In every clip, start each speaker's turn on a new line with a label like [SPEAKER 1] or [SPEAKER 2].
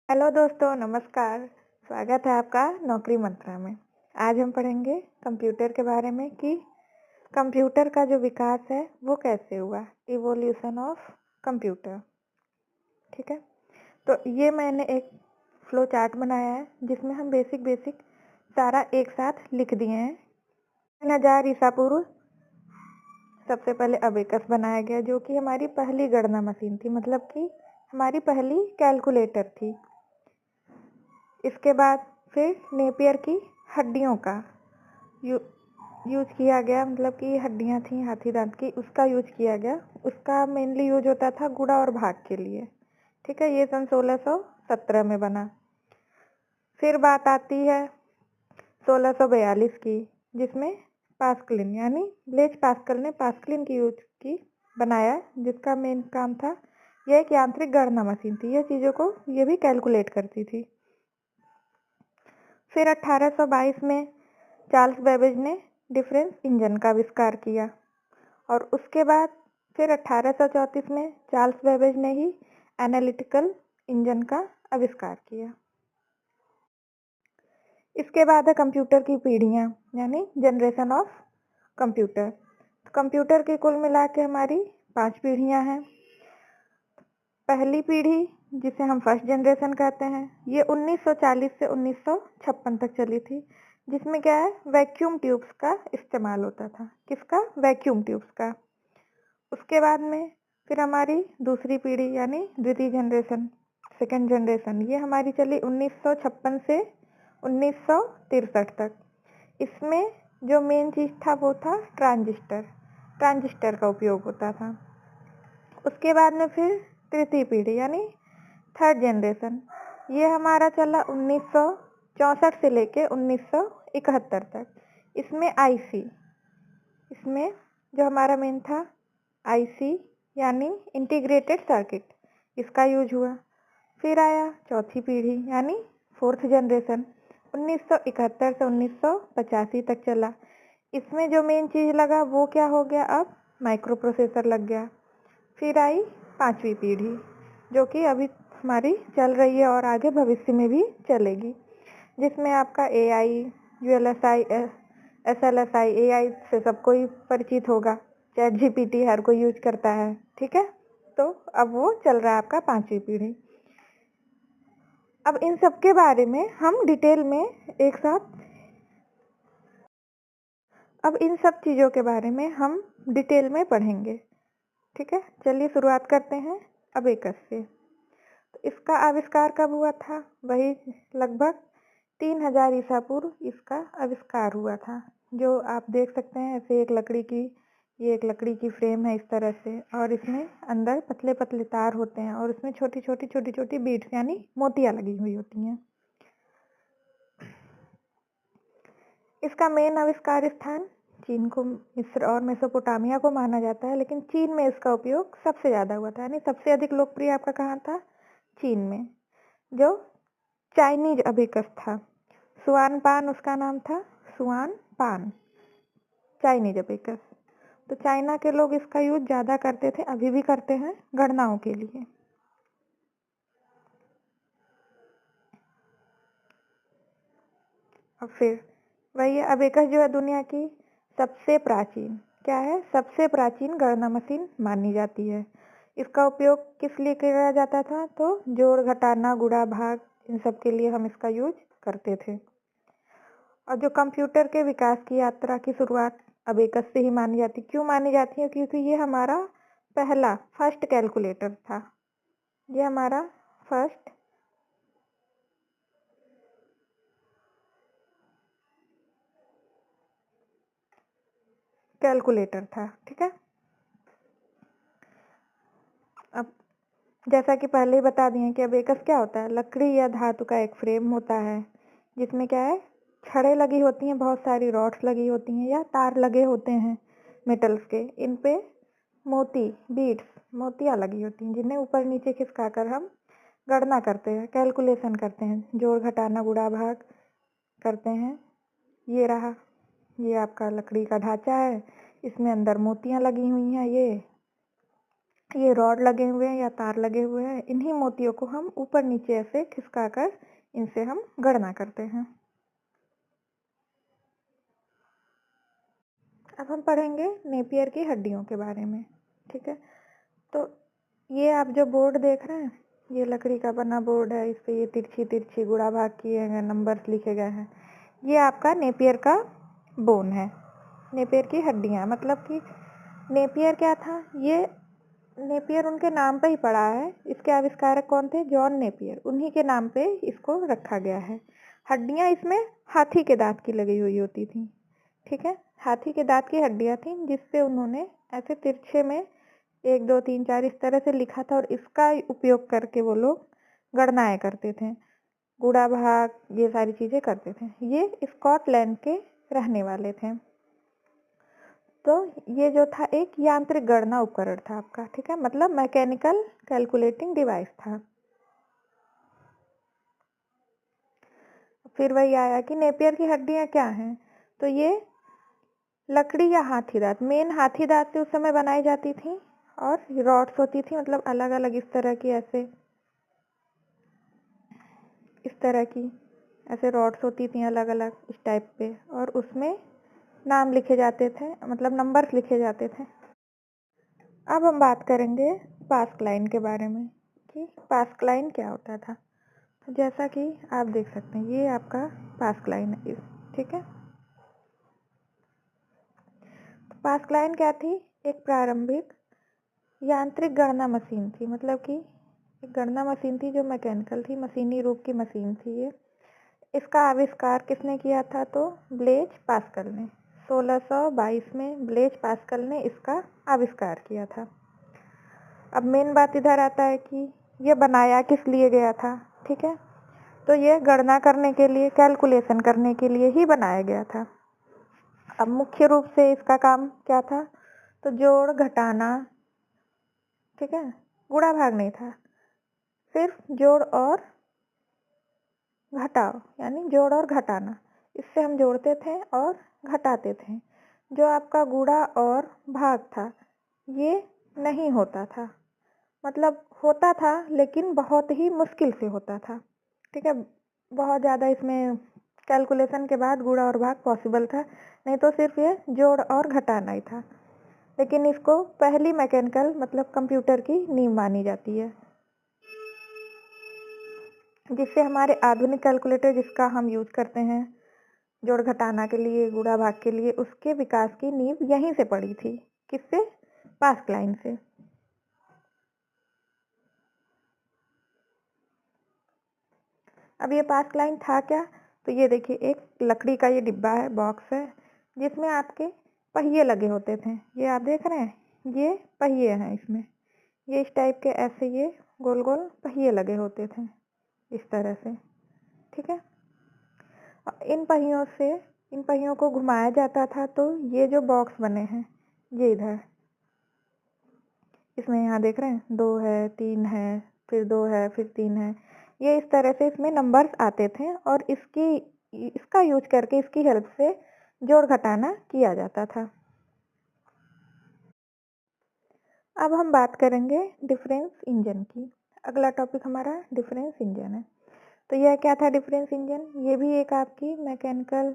[SPEAKER 1] Hello दोस्तों, नमस्कार। स्वागत है आपका नौकरी मंत्रा में। आज हम पढ़ेंगे कंप्यूटर के बारे में कि कंप्यूटर का जो विकास है वो कैसे हुआ, इवोल्यूशन ऑफ कंप्यूटर। ठीक है, तो ये मैंने एक फ्लो चार्ट बनाया है जिसमें हम बेसिक सारा एक साथ लिख दिए हैं। 3000 ईसा पूर्व सबसे पहले अबेकस बनाया गया, जो कि हमारी पहली गणना मशीन थी, मतलब कि हमारी पहली कैलकुलेटर थी। इसके बाद फिर नेपियर की हड्डियों का यूज किया गया, मतलब कि हड्डियां थी हाथी दांत की, उसका यूज किया गया। उसका मेनली यूज होता था गुणा और भाग के लिए। ठीक है, ये सन 1617 में बना। फिर बात आती है 1642 की, जिसमें पास्कलिन यानी ब्लेज पास्कल ने पास्कलिन की यूज की बनाया, जिसका मेन काम था यह एक यांत्रिक गणना मशीन थी। यह चीज़ों को ये भी कैलकुलेट करती थी। फिर 1822 में चार्ल्स बेबेज ने डिफरेंस इंजन का आविष्कार किया, और उसके बाद फिर 1834 में चार्ल्स बेबेज ने ही एनालिटिकल इंजन का आविष्कार किया। इसके बाद है कंप्यूटर की पीढ़ियाँ, यानी जनरेशन ऑफ कंप्यूटर। कंप्यूटर की कुल मिला के हमारी 5 पीढ़ियाँ हैं। पहली पीढ़ी, जिसे हम फर्स्ट जनरेशन कहते हैं, ये 1940 से 1956 तक चली थी, जिसमें क्या है, वैक्यूम ट्यूब्स का इस्तेमाल होता था। किसका? वैक्यूम ट्यूब्स का। उसके बाद में फिर हमारी दूसरी पीढ़ी यानी द्वितीय जनरेशन, सेकेंड जनरेशन, ये हमारी चली 1956 से 1963 तक। इसमें जो मेन चीज़ था वो था ट्रांजिस्टर का उपयोग होता था। उसके बाद में फिर तृतीय पीढ़ी यानी थर्ड जनरेशन, ये हमारा चला 1964 से लेके 1971 तक। इसमें इसमें जो हमारा मेन था आईसी यानी इंटीग्रेटेड सर्किट, इसका यूज हुआ। फिर आया चौथी पीढ़ी यानी फोर्थ जनरेशन, 1971 से 1985 तक चला। इसमें जो मेन चीज़ लगा वो क्या हो गया, अब माइक्रो प्रोसेसर लग गया। फिर आई पांचवी पीढ़ी, जो कि अभी हमारी चल रही है और आगे भविष्य में भी चलेगी, जिसमें आपका एआई, यूएलएसआई, एसएलएसआई, एआई से सबको ही परिचित होगा। चैट जीपीटी हर कोई यूज करता है। ठीक है, तो अब वो चल रहा है आपका पांचवी पीढ़ी। अब इन सब के बारे में हम डिटेल में एक साथ, अब इन सब चीज़ों के बारे में हम डिटेल में पढ़ेंगे। ठीक है, चलिए शुरुआत करते हैं अबेकस से। तो इसका आविष्कार कब हुआ था? वही लगभग 3000 ईसा पूर्व इसका आविष्कार हुआ था। जो आप देख सकते हैं ऐसे एक लकड़ी की फ्रेम है इस तरह से, और इसमें अंदर पतले पतले तार होते हैं, और उसमें छोटी छोटी बीड्स यानी मोतियां लगी हुई होती हैं। इसका मेन आविष्कार स्थान चीन को, मिस्र और मेसोपोटामिया को माना जाता है, लेकिन चीन में इसका उपयोग सबसे ज़्यादा हुआ था, यानी सबसे अधिक लोकप्रिय आपका कहाँ था? चीन में। जो चाइनीज अबेकस था, सुआन पान उसका नाम था, सुआन पान चाइनीज अबेकस। तो चाइना के लोग इसका यूज ज़्यादा करते थे, अभी भी करते हैं गणनाओं के लिए। और फिर वही अबेकस जो है दुनिया की सबसे प्राचीन, क्या है, सबसे प्राचीन गणना मशीन मानी जाती है। इसका उपयोग किस लिए किया जाता था? तो जोड़ घटाना गुणा भाग, इन सब के लिए हम इसका यूज करते थे। और जो कंप्यूटर के विकास की यात्रा की शुरुआत अबेकस से ही मानी जाती। क्यों मानी जाती है? क्योंकि ये हमारा पहला फर्स्ट कैलकुलेटर था। ये हमारा फर्स्ट कैलकुलेटर था। ठीक है, अब जैसा कि पहले ही बता दिए कि अबेकस क्या होता है, लकड़ी या धातु का एक फ्रेम होता है, जिसमें क्या है, छड़ें लगी होती हैं, बहुत सारी रॉड्स लगी होती हैं या तार लगे होते हैं मेटल्स के। इन पे मोतियां लगी होती हैं, जिन्हें ऊपर नीचे खिसकाकर हम गणना करते हैं, कैलकुलेशन करते हैं, जोड़ घटाना गुणा भाग करते हैं। ये रहा, ये आपका लकड़ी का ढांचा है, इसमें अंदर मोतियां लगी हुई हैं। ये ये रॉड लगे हुए हैं या तार लगे हुए हैं, इन्हीं मोतियों को हम ऊपर नीचे ऐसे खिसकाकर इनसे हम गणना करते हैं। अब हम पढ़ेंगे नेपियर की हड्डियों के बारे में। ठीक है, तो ये आप जो बोर्ड देख रहे हैं, ये लकड़ी का बना बोर्ड है, इस पे ये तिरछी तिरछी गुणा भाग किए गए नंबर्स लिखे गए हैं। ये आपका नेपियर का बोन है, नेपियर की हड्डियां। मतलब कि नेपियर क्या था, ये नेपियर उनके नाम पे ही पड़ा है। इसके आविष्कारक कौन थे? जॉन नेपियर, उन्हीं के नाम पे इसको रखा गया है। हड्डियां इसमें हाथी के दांत की लगी हुई होती थी। ठीक है, हाथी के दांत की हड्डियां थी, जिसपे उन्होंने ऐसे तिरछे में 1 2 3 4 इस तरह से लिखा था, और इसका उपयोग करके वो लोग गणनाएं करते थे, गुणा भाग, ये सारी चीजें करते थे। ये स्कॉटलैंड के रहने वाले थे। तो ये जो था एक यांत्रिक गणना उपकरण था आपका। ठीक है, मतलब मैकेनिकल कैलकुलेटिंग डिवाइस था। फिर वही आया कि नेपियर की हड्डियां क्या हैं, तो ये लकड़ी या हाथी दांत, मेन हाथी दांत से उस समय बनाई जाती थी, और रॉड्स होती थी, मतलब अलग अलग इस तरह की, ऐसे इस तरह की ऐसे रॉड्स होती थी अलग अलग इस टाइप पे, और उसमें नाम लिखे जाते थे, मतलब नंबर्स लिखे जाते थे। अब हम बात करेंगे पास्कलाइन के बारे में कि पास्कलाइन क्या होता था। तो जैसा कि आप देख सकते हैं, ये आपका पास्कलाइन है। ठीक है, तो पास्कलाइन क्या थी? एक प्रारंभिक यांत्रिक गणना मशीन थी। मतलब कि एक गणना मशीन थी जो मैकेनिकल थी, मशीनी रूप की मशीन थी ये। इसका आविष्कार किसने किया था? तो ब्लेज पास्कल ने। 1622 में ब्लेज पास्कल ने इसका आविष्कार किया था। अब मेन बात इधर आता है कि ये बनाया किस लिए गया था। ठीक है, तो ये गणना करने के लिए, कैलकुलेशन करने के लिए ही बनाया गया था। अब मुख्य रूप से इसका काम क्या था? तो जोड़ घटाना। ठीक है, गुणा भाग नहीं था, सिर्फ जोड़ और घटाव, यानी जोड़ और घटाना। इससे हम जोड़ते थे और घटाते थे। जो आपका गुणा और भाग था, ये नहीं होता था, मतलब होता था लेकिन बहुत ही मुश्किल से होता था। ठीक है, बहुत ज़्यादा इसमें कैलकुलेशन के बाद गुणा और भाग पॉसिबल था, नहीं तो सिर्फ ये जोड़ और घटाना ही था। लेकिन इसको पहली मैकेनिकल, मतलब कंप्यूटर की नींव मानी जाती है, जिससे हमारे आधुनिक कैलकुलेटर, जिसका हम यूज करते हैं जोड़ घटाना के लिए, गुणा भाग के लिए, उसके विकास की नींव यहीं से पड़ी थी। किससे? पास्कलाइन से। अब ये पास्कलाइन था क्या? तो ये देखिए, एक लकड़ी का ये डिब्बा है, बॉक्स है, जिसमें आपके पहिए लगे होते थे। ये आप देख रहे हैं, ये पहिए हैं इसमें, ये इस टाइप के ऐसे ये गोल गोल पहिए लगे होते थे इस तरह से। ठीक है, इन पहियों को घुमाया जाता था, तो ये जो बॉक्स बने हैं, ये इधर इसमें, यहाँ देख रहे हैं, 2 है, 3 है, फिर 2 है, फिर 3 है, ये इस तरह से इसमें नंबर्स आते थे, और इसका यूज करके, इसकी हेल्प से जोड़ घटाना किया जाता था। अब हम बात करेंगे डिफरेंस इंजन की। अगला टॉपिक हमारा डिफरेंस इंजन है। तो यह क्या था डिफरेंस इंजन? ये भी एक आपकी मैकेनिकल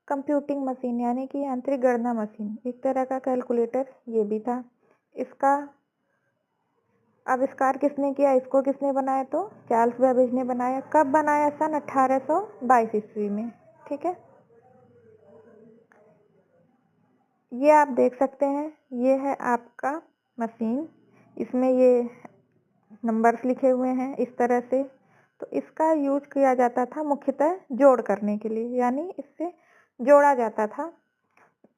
[SPEAKER 1] कंप्यूटिंग मशीन, यानी कि यांत्रिक गणना मशीन, एक तरह का कैलकुलेटर ये भी था। इसका आविष्कार किसने किया, इसको किसने बनाया? तो चार्ल्स बेबेज ने बनाया। कब बनाया? सन 1822 ईस्वी में। ठीक है, ये आप देख सकते हैं, ये है आपका मशीन, इसमें ये नंबर्स लिखे हुए हैं इस तरह से। तो इसका यूज किया जाता था मुख्यतः जोड़ करने के लिए, यानी इससे जोड़ा जाता था।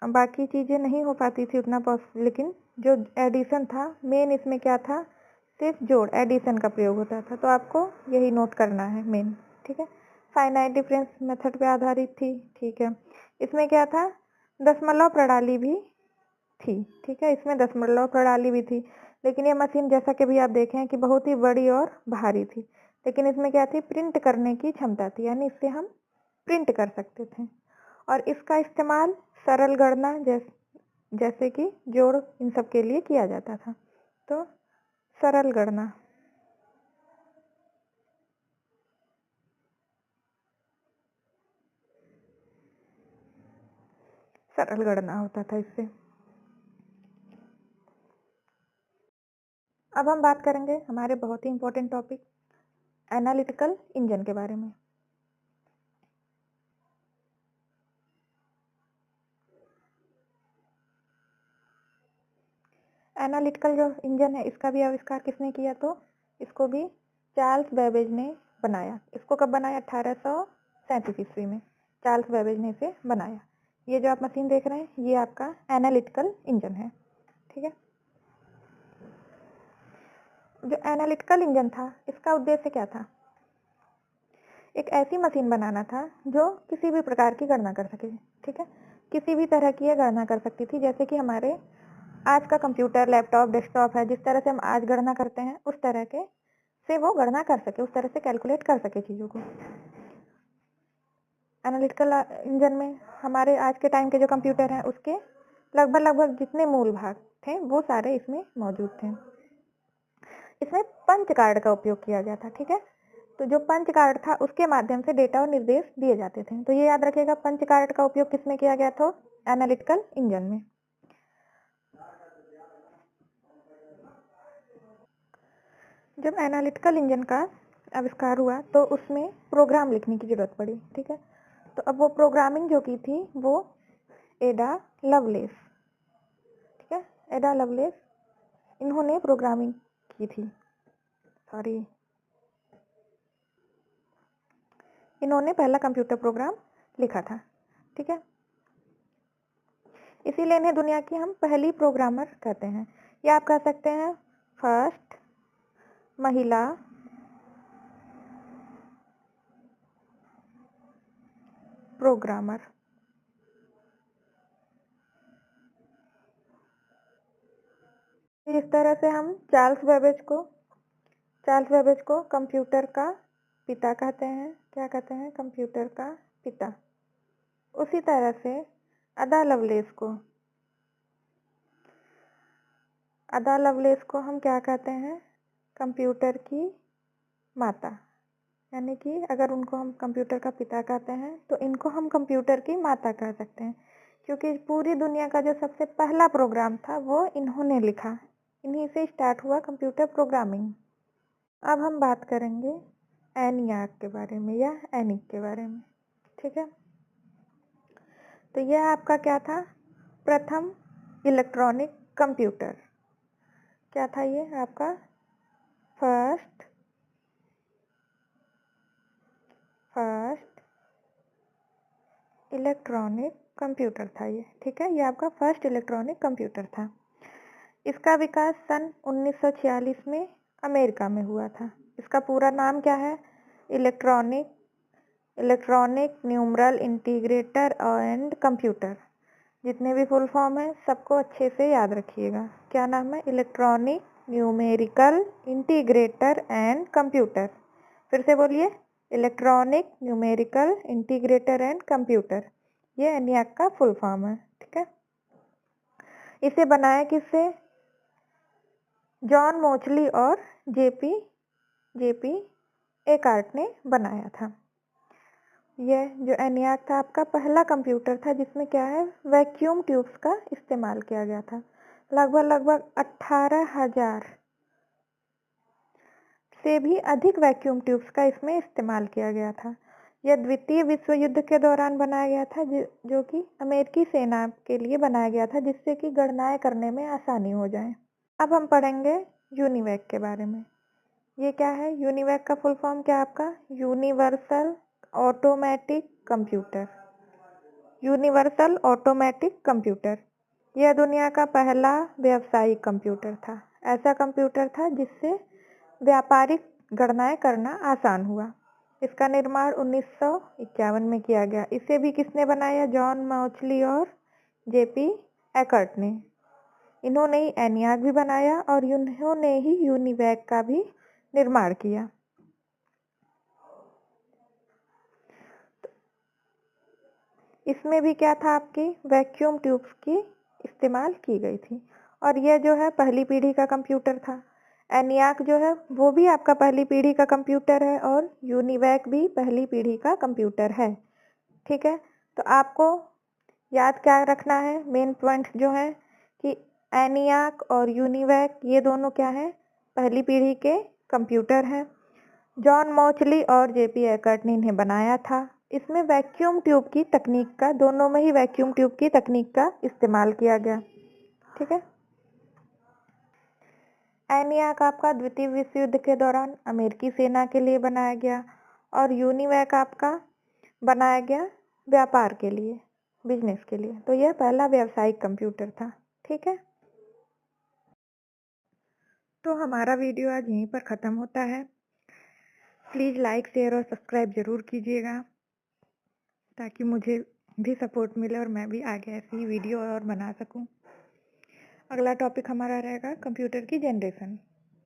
[SPEAKER 1] बाकी चीज़ें नहीं हो पाती थी उतना लेकिन जो एडिशन था, मेन इसमें क्या था? सिर्फ जोड़, एडिशन का प्रयोग होता था। तो आपको यही नोट करना है मेन। ठीक है, फाइनाइट डिफरेंस मेथड पे आधारित थी। ठीक है, इसमें क्या था? दशमलव प्रणाली भी थी। ठीक है, इसमें दशमलव प्रणाली भी थी, लेकिन ये मशीन, जैसा कि भी आप देखें, कि बहुत ही बड़ी और भारी थी। लेकिन इसमें क्या थी? प्रिंट करने की क्षमता थी, यानी इससे हम प्रिंट कर सकते थे। और इसका इस्तेमाल सरल गणना जैसे कि जोड़, इन सब के लिए किया जाता था। तो सरल गणना। सरल गणना होता था इससे। अब हम बात करेंगे हमारे बहुत ही इम्पोर्टेंट टॉपिक एनालिटिकल इंजन के बारे में। एनालिटिकल जो इंजन है इसका भी आविष्कार किसने किया? तो इसको भी चार्ल्स बेबेज ने बनाया। इसको कब बनाया? 1837 ईस्वी में चार्ल्स बेबेज ने इसे बनाया। ये जो आप मशीन देख रहे हैं ये आपका एनालिटिकल इंजन है, ठीक है। जो एनालिटिकल इंजन था इसका उद्देश्य क्या था? एक ऐसी मशीन बनाना था जो किसी भी प्रकार की गणना कर सके, ठीक है। किसी भी तरह की ये गणना कर सकती थी, जैसे कि हमारे आज का कंप्यूटर, लैपटॉप, डेस्कटॉप है, जिस तरह से हम आज गणना करते हैं उस तरह के से वो गणना कर सके, उस तरह से कैलकुलेट कर सके चीज़ों को। एनालिटिकल इंजन में हमारे आज के टाइम के जो कंप्यूटर हैं उसके लगभग जितने मूल भाग थे वो सारे इसमें मौजूद थे। इसमें पंच कार्ड का उपयोग किया गया था, ठीक है। तो जो पंच कार्ड था उसके माध्यम से डेटा और निर्देश दिए जाते थे। तो ये याद रखिएगा, पंच कार्ड का उपयोग किसमें किया गया था? एनालिटिकल इंजन में। जब एनालिटिकल इंजन का आविष्कार हुआ तो उसमें प्रोग्राम लिखने की जरूरत पड़ी, ठीक है। तो अब वो प्रोग्रामिंग जो की थी वो एडा लवलेस, ठीक है, एडा लवलेस इन्होंने प्रोग्रामिंग की थी। इन्होंने पहला कंप्यूटर प्रोग्राम लिखा था, ठीक है। इसीलिए इन्हें दुनिया की हम पहली प्रोग्रामर कहते हैं, या आप कह सकते हैं फर्स्ट महिला प्रोग्रामर। इस तरह से हम चार्ल्स बेबेज को कंप्यूटर का पिता कहते हैं। क्या कहते हैं? कंप्यूटर का पिता। उसी तरह से अदा लवलेस को हम क्या कहते हैं? कंप्यूटर की माता। यानी कि अगर उनको हम कंप्यूटर का पिता कहते हैं तो इनको हम कंप्यूटर की माता कह सकते हैं, क्योंकि पूरी दुनिया का जो सबसे पहला प्रोग्राम था वो इन्होंने लिखा। इन्हीं से स्टार्ट हुआ कंप्यूटर प्रोग्रामिंग। अब हम बात करेंगे एनियाक के बारे में या एनिक के बारे में, ठीक है। तो यह आपका क्या था? प्रथम इलेक्ट्रॉनिक कंप्यूटर। क्या था ये आपका? फर्स्ट इलेक्ट्रॉनिक कंप्यूटर था ये, ठीक है। ये आपका फर्स्ट इलेक्ट्रॉनिक कंप्यूटर था। इसका विकास सन 1946 में अमेरिका में हुआ था। इसका पूरा नाम क्या है? Electronic numeral integrator and computer. जितने भी फुल फॉर्म है सबको अच्छे से याद रखिएगा। क्या नाम है? Electronic numerical integrator and computer. फिर से बोलिए, electronic numerical integrator and computer. ये एनियाक का फुल फॉर्म है, ठीक है। इसे बनाया किससे? जॉन मोचली और जेपी एकार्ट ने बनाया था। यह जो एनियाक था आपका पहला कंप्यूटर था जिसमें क्या है? वैक्यूम ट्यूब्स का इस्तेमाल किया गया था। लगभग 18,000 से भी अधिक वैक्यूम ट्यूब्स का इसमें इस्तेमाल किया गया था। यह द्वितीय विश्व युद्ध के दौरान बनाया गया था, जो कि अमेरिकी सेना के लिए बनाया गया था, जिससे कि गणनाएं करने में आसानी हो जाए। अब हम पढ़ेंगे यूनिवैक के बारे में। ये क्या है? यूनिवैक का फुल फॉर्म क्या आपका? Universal automatic computer. Universal automatic computer. यह दुनिया का पहला व्यावसायिक कंप्यूटर था। ऐसा कंप्यूटर था जिससे व्यापारिक गणनाएं करना आसान हुआ। इसका निर्माण 1951 में किया गया। इसे भी किसने बनाया? जॉन मोचली और जेपी एकर्ट ने। इन्होंने ही एनियाक भी बनाया और इन्होंने ही यूनिवैक का भी निर्माण किया। इसमें भी क्या था? आपकी वैक्यूम ट्यूब्स की इस्तेमाल की गई थी। और यह जो है पहली पीढ़ी का कंप्यूटर था। एनियाक जो है वो भी आपका पहली पीढ़ी का कंप्यूटर है और यूनिवैक भी पहली पीढ़ी का कंप्यूटर है। ठीक है, तो आपको याद क्या रखना है, मेन पॉइंट जो है कि एनियाक और यूनिवैक ये दोनों क्या है, पहली पीढ़ी के कंप्यूटर हैं। जॉन मॉचली और जेपी एकर्ट ने इन्हें बनाया था। इसमें वैक्यूम ट्यूब की तकनीक का, दोनों में ही वैक्यूम ट्यूब की तकनीक का इस्तेमाल किया गया। ठीक है, एनियाक आपका द्वितीय विश्व युद्ध के दौरान अमेरिकी सेना के लिए बनाया गया और यूनिवैक आपका बनाया गया व्यापार के लिए, बिजनेस के लिए। तो यह पहला व्यावसायिक कंप्यूटर था। ठीक है, तो हमारा वीडियो आज यहीं पर ख़त्म होता है। प्लीज़ लाइक, शेयर और सब्सक्राइब ज़रूर कीजिएगा ताकि मुझे भी सपोर्ट मिले और मैं भी आगे ऐसी ही वीडियो और बना सकूं। अगला टॉपिक हमारा रहेगा कंप्यूटर की जनरेशन।